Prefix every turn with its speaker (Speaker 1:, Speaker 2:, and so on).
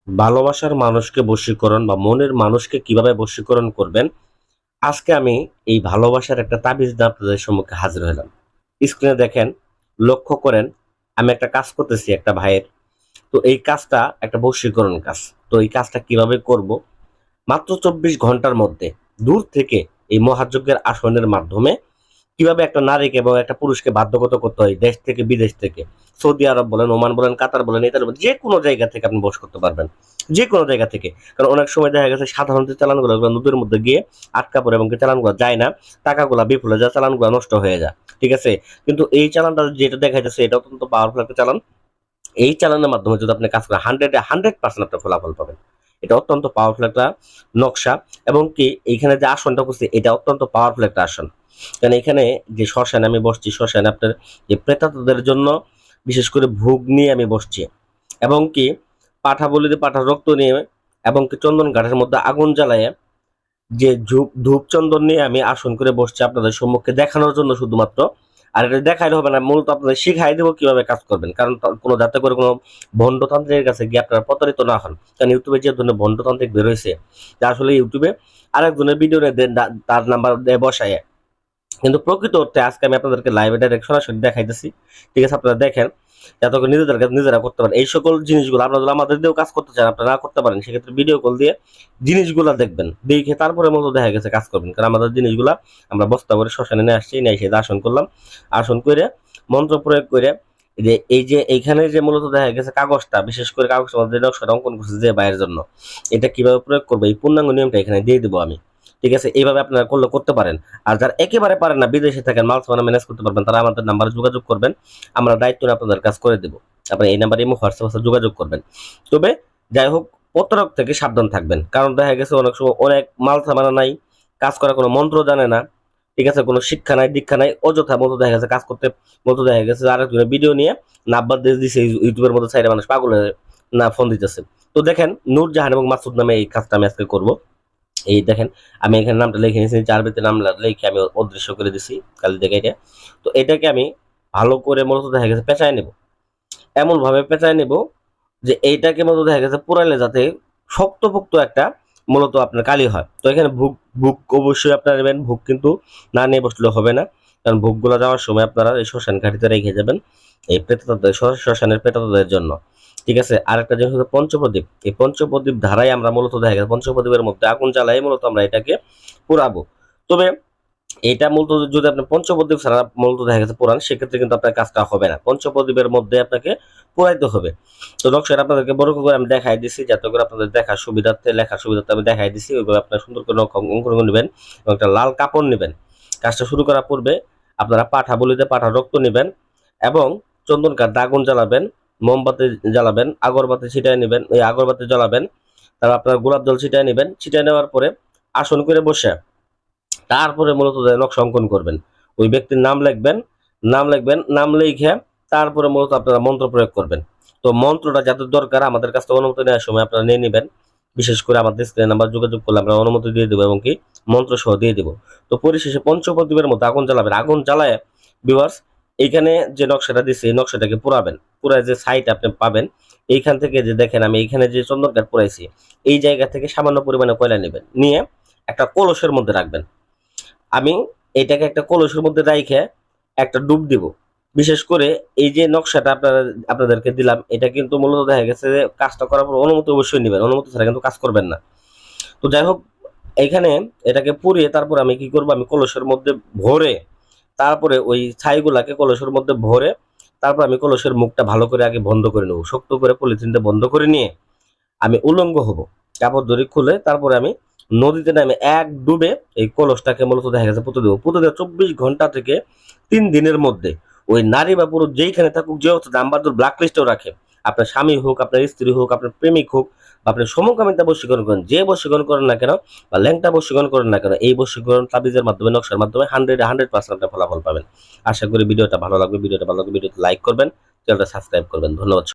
Speaker 1: ভালোবাসার মানুষকে বশীকরণ বা মনের মানুষকে কিভাবে বশীকরণ করবেন, আজকে আমি এই ভালোবাসার একটা তাবিজ দিয়ে আপনাদের সম্মুখে হাজির হলাম। স্ক্রিনে দেখেন, লক্ষ্য করেন, আমি একটা কাজ করতেছি একটা ভাইয়ের। তো এই কাজটা একটা বশীকরণ কাজ। তো এই কাজটা কিভাবে করব? মাত্র ২৪ ঘন্টার মধ্যে দূর থেকে এই মহাযজ্ঞের আসনের মাধ্যমে কিভাবে একটা নারীকে এবং একটা পুরুষকে বাধ্যগত করতে হয় দেশ থেকে বিদেশ থেকে, সৌদি আরব বলেন, ওমান বলেন, কাতার বলেন, ইতালি বলেন, যে কোনো জায়গা থেকে আপনি বশ করতে পারবেন, যে কোনো জায়গা থেকে। কারণ অনেক সময় দেখা গেছে সাধারণত চালানগুলো নদীর মধ্যে গিয়ে আটকা পড়ে এবং চালানগুলো যায় না, টাকাগুলা বিফলে যায়, চালানগুলো নষ্ট হয়ে যায়। ঠিক আছে, কিন্তু এই চালানটা যেটা দেখা যাচ্ছে এটা অত্যন্ত পাওয়ারফুল একটা চালান। এই চালানের মাধ্যমে যদি আপনি কাজ করেন 100% আপনি ফলাফল পাবেন। এটা অত্যন্ত পাওয়ারফুল একটা নকশা। এবং কি এইখানে যে আসনটা করছি এটা অত্যন্ত পাওয়ারফুল একটা আসন। কারণ এখানে যে শ্মশানে আমি বসছি, শ্মশানে আপনার যে প্রেতাত্মাদের জন্য বিশেষ করে ভোগ নিয়ে আমি বসছি। এবং কি পাঠা বলিতে পাঠার রক্ত নিয়ে এবং কি চন্দন কাঠের মধ্যে আগুন জ্বালায় যে ধূপ চন্দন নিয়ে আমি আসন করে বসছি আপনাদের সম্মুখে দেখানোর জন্য শুধুমাত্র। আর এটা দেখাইলে হবে না, মূলত আপনাদের শিখাই দেবো কিভাবে কাজ করবেন। কারণ কোনো যাতে করে কোনো ভণ্ডতান্ত্রিকের কাছে গিয়ে আপনারা প্রতারিত না হন। কারণ ইউটিউবে যে ধরনের ভণ্ডতান্ত্রিক বের হয়েছে, যা আসলে ইউটিউবে আরেকজনের ভিডিও দেন, তার নাম্বার দিয়ে বসায়। কিন্তু প্রকৃত অর্থে আজকে আমি আপনাদেরকে লাইভে ডাইরেক্ট সরাসরি দেখাইতেছি। ঠিক আছে, আপনারা দেখেন যাতে করে নিজেদের কাছে নিজেরা করতে পারেন এই সকল জিনিসগুলো। আপনারা যদি আমাদের দিয়েও কাজ করতে চান, আপনারা না করতে পারেন, সেক্ষেত্রে ভিডিও কল দিয়ে জিনিসগুলো দেখবেন, দেখে তারপরে মতো দেখা গেছে কাজ করবেন। কারণ আমাদের জিনিসগুলা আমরা বস্তা করে শ্মশানে নিয়ে আসছি, নিয়ে এসে আসন করলাম, আসন করে মন্ত্র প্রয়োগ করে যে এই যে এইখানে যে মূলত দেখা গেছে কাগজটা, বিশেষ করে কাগজের মধ্যে নকশাটা অঙ্কন করছে যে বাইরের জন্য, এটা কিভাবে প্রয়োগ করবো এই পূর্ণাঙ্গ নিয়মটা এখানে দিয়ে দেবো আমি। ঠিক আছে, এইভাবে আপনারা করলে করতে পারেন। আর যারা একেবারে পারেন না, বিদেশে থাকেন, মাল সামানা ম্যানেজ করতে পারবেন, তারা আমাদের নাম্বারে যোগাযোগ করবেন, আমরা দায়িত্ব নিয়ে আপনাদের কাজ করে দেবো। আপনার এই নাম্বারে হোয়াটসঅ্যাপে যোগাযোগ করবেন। তবে যাই হোক, প্রতারক থেকে সাবধান থাকবেন। কারণ দেখা গেছে অনেক সময় অনেক মাল সামানা নাই, কাজ করা কোনো মন্ত্র জানে না, ঠিক আছে, কোনো শিক্ষা নাই, দীক্ষা নাই, অযথা মতো দেখা গেছে কাজ করতে, মতো দেখা গেছে আরেকজনের ভিডিও নিয়ে নাব্বার দিয়ে দিছে ইউটিউবের মধ্যে সাইডে মানুষ পাগল হয়ে না ফোন দিতেছে। তো দেখেন, নূরজাহান এবং মাসুদ নামে এই কাজটা আমি আজকে করবো। এই দেখেন, আমি এখানে নামটা লিখে নিয়েছি, আরবিতে নাম লিখে আমি অদৃশ্য করে দিছি কালি দেখে এটা। তো এটাকে আমি ভালো করে মূলত দেখা গেছে পেঁচায় নেব, এমন ভাবে পেঁচায় নেব যে এইটাকে মূলত দেখা গেছে পুরাইলে যাতে শক্তপোক্ত একটা মূলত আপনার কালি হয়। তো এখানে ভুক ভুক অবশ্যই আপনারা নেবেন, ভুক কিন্তু না নিয়ে বসলে হবে না। কারণ ভুকগুলো যাওয়ার সময় আপনারা এই শ্মশান ঘাটিতে রেখে যাবেন এই প্রেততাদের, শ্মশানের প্রেততাদের জন্য। ঠিক আছে, আরেকটা জিনিস হচ্ছে পঞ্চপ্রদীপ। এই পঞ্চপ্রদীপ ধারাই আমরা মূলত দেখা গেছে পঞ্চপ্রদীপের মধ্যে আগুন জ্বালাই মূলত আমরা এটাকে পোড়াবো। তবে এটা মূলত যদি আপনি পঞ্চপ্রদীপ ছাড়া মূলত দেখা গেছে পুরান, সেক্ষেত্রে কিন্তু আপনার কাজটা হবে না। পঞ্চপ্রদীপের মধ্যে আপনাকে পুরাইতে হবে। তো নকশাটা আপনাদেরকে বড় করে আমি দেখাই দিচ্ছি, যাতে করে আপনাদের দেখার সুবিধার্থে, লেখার সুবিধার্থে আমি দেখাই দিচ্ছি। ওইভাবে আপনারা সুন্দর করে অঙ্কন নেবেন এবং একটা লাল কাপড় নেবেন। কাজটা শুরু করার পূর্বে আপনারা পাঠা বলিতে পাঠার রক্ত নেবেন এবং চন্দন কাঠ আগুন জ্বালাবেন, মোমবাতি জ্বালাবেন, আগরবাতি ছিটায় নেবেন, ওই আগরবাতি জ্বালাবেন। তারপর আপনার গোলাপ জল ছিটায় নেবেন। ছিটায় নেওয়ার পরে আসন করে বসে তারপরে মূলত নকশা অঙ্কন করবেন। ওই ব্যক্তির নাম লিখবেন, নাম লিখে তারপরে মূলত আপনারা মন্ত্র প্রয়োগ করবেন। তো মন্ত্রটা যাদের দরকার আমাদের কাছ থেকে অনুমতি নেওয়ার সময় আপনারা নিয়ে নেবেন। বিশেষ করে আমাদের স্ক্রিনে নাম্বার যোগাযোগ করলে আমরা অনুমতি দিয়ে দেবো এবং কি মন্ত্র সহ দিয়ে দেবো। তো পরিশেষে পঞ্চপ্রদীপের মতো আগুন জ্বালাবেন। আগুন জ্বালায় ভিউয়ার্স এইখানে যে নকশাটা দিচ্ছে এই নকশাটাকে পুরাবেন। পুরায় যে সাইট আপনি পাবেন, এইখান থেকে যে দেখেন আমি এইখানে যে চন্দন কাঠ পুরাইছি, এই জায়গা থেকে সামান্য পরিমাণে কয়লা নেবেন, নিয়ে একটা কলসের মধ্যে রাখবেন। আমি এটাকে একটা কলসের মধ্যে রাইখে একটা ডুব দিব। বিশেষ করে এই যে নকশাটা আপনাদেরকে দিলাম, এটা কিন্তু মূলত দেখা গেছে যে কাজটা করার পর অনুমতি অবশ্যই নেবেন, অনুমতি ছাড়া কিন্তু কাজ করবেন না। তো যাই হোক, এইখানে এটাকে পুড়িয়ে তারপর আমি কি করব, আমি কলসের মধ্যে ভরে তারপরে ওই ছাইগুলাকে কলসের মধ্যে ভরে তারপর আমি কলসের মুখটা ভালো করে আগে বন্ধ করে নেব, শক্ত করে পলিথিনটা বন্ধ করে নিয়ে আমি উলঙ্গ হব, কাপড় দড়ি খুলে তারপরে আমি নদীতে নামে এক ডুবে এই কলসটাকে মূলত দেখা গেছে পুঁতে দেবো। পুঁতে দেওয়া 24 ঘন্টা থেকে 3 দিনের মধ্যে ওই নারী বা পুরুষ যেইখানে থাকুক, যে অর্থ নাম্বার ব্ল্যাক লিস্টেও রাখে, আপনার স্বামী হোক, আপনার স্ত্রী হোক, আপনার প্রেমিক হোক, বা আপনি সমকামিতা বশীকরণ করেন, যে বশীকরণ করেন না কেন বা ল্যাংটা বশীকরণ করেন না কেন, এই বশীকরণ তাবিজের মাধ্যমে, নকশার মাধ্যমে 100% আপনি ফলাফল পাবেন। আশা করি ভিডিওটা ভালো লাগবে। ভিডিওটা লাইক করবেন, চ্যানেলটা সাবস্ক্রাইব করবেন। ধন্যবাদ।